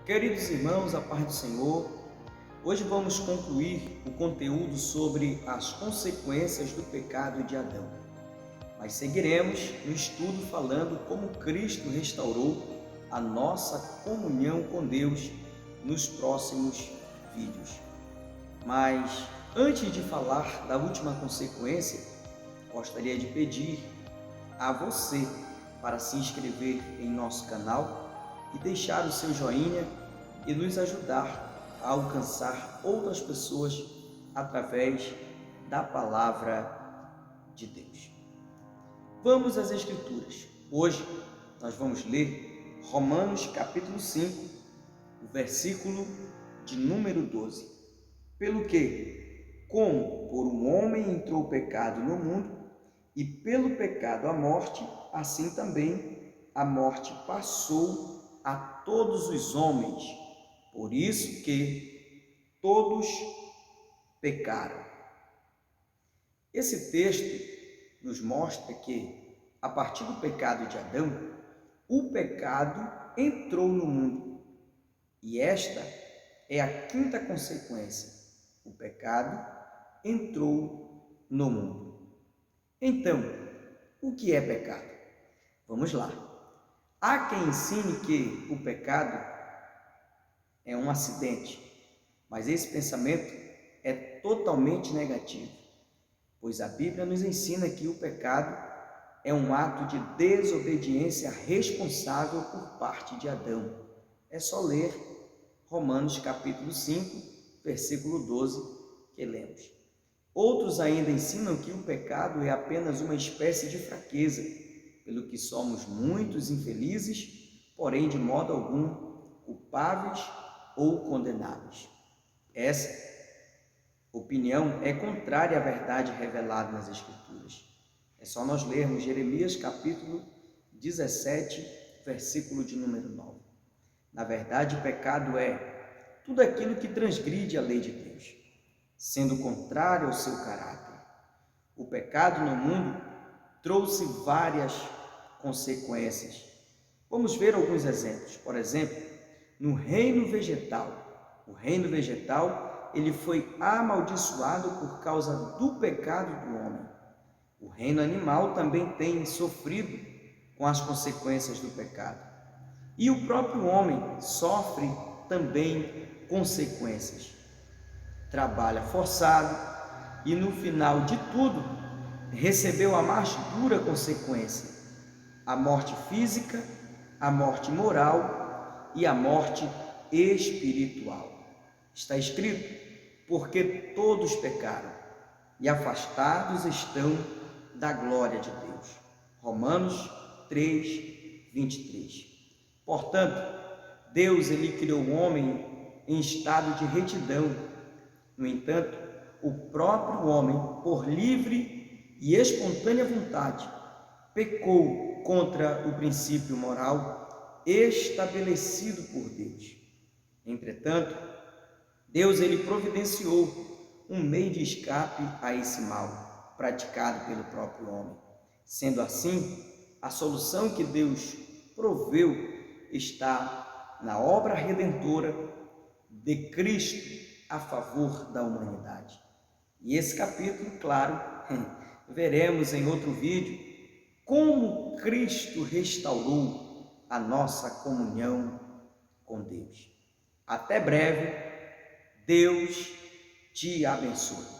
Queridos irmãos, a paz do Senhor, hoje vamos concluir o conteúdo sobre as consequências do pecado de Adão. Mas seguiremos no estudo falando como Cristo restaurou a nossa comunhão com Deus nos próximos vídeos. Mas antes de falar da última consequência, gostaria de pedir a você para se inscrever em nosso canal e deixar o seu joinha e nos ajudar a alcançar outras pessoas através da palavra de Deus. Vamos às Escrituras. Hoje nós vamos ler Romanos capítulo 5, o versículo de número 12. Pelo que, como por um homem entrou o pecado no mundo, e pelo pecado a morte, assim também a morte passou a todos os homens, por isso que todos pecaram. Esse texto nos mostra que, a partir do pecado de Adão, o pecado entrou no mundo. E esta é a quinta consequência. O pecado entrou no mundo. Então, o que é pecado? Vamos lá. Há quem ensine que o pecado é um acidente, mas esse pensamento é totalmente negativo, pois a Bíblia nos ensina que o pecado é um ato de desobediência responsável por parte de Adão. É só ler Romanos capítulo 5, versículo 12, que lemos. Outros ainda ensinam que o pecado é apenas uma espécie de fraqueza, pelo que somos muitos infelizes, porém de modo algum culpáveis ou condenáveis. Essa opinião é contrária à verdade revelada nas Escrituras. É só nós lermos Jeremias capítulo 17, versículo de número 9. Na verdade, o pecado é tudo aquilo que transgride a lei de Deus, sendo contrário ao seu caráter. O pecado no mundo trouxe várias consequências. Vamos ver alguns exemplos. Por exemplo, no reino vegetal. O reino vegetal, ele foi amaldiçoado por causa do pecado do homem. O reino animal também tem sofrido com as consequências do pecado. E o próprio homem sofre também consequências. Trabalha forçado e no final de tudo recebeu a mais dura consequência, a morte física, a morte moral e a morte espiritual. Está escrito: porque todos pecaram e afastados estão da glória de Deus. Romanos 3, 23. Portanto, Deus ele criou o homem em estado de retidão. No entanto, o próprio homem, por livre e espontânea vontade, pecou contra o princípio moral estabelecido por Deus. Entretanto, Deus ele providenciou um meio de escape a esse mal praticado pelo próprio homem. Sendo assim, a solução que Deus proveu está na obra redentora de Cristo a favor da humanidade. E esse capítulo, claro, veremos em outro vídeo como Cristo restaurou a nossa comunhão com Deus. Até breve, Deus te abençoe.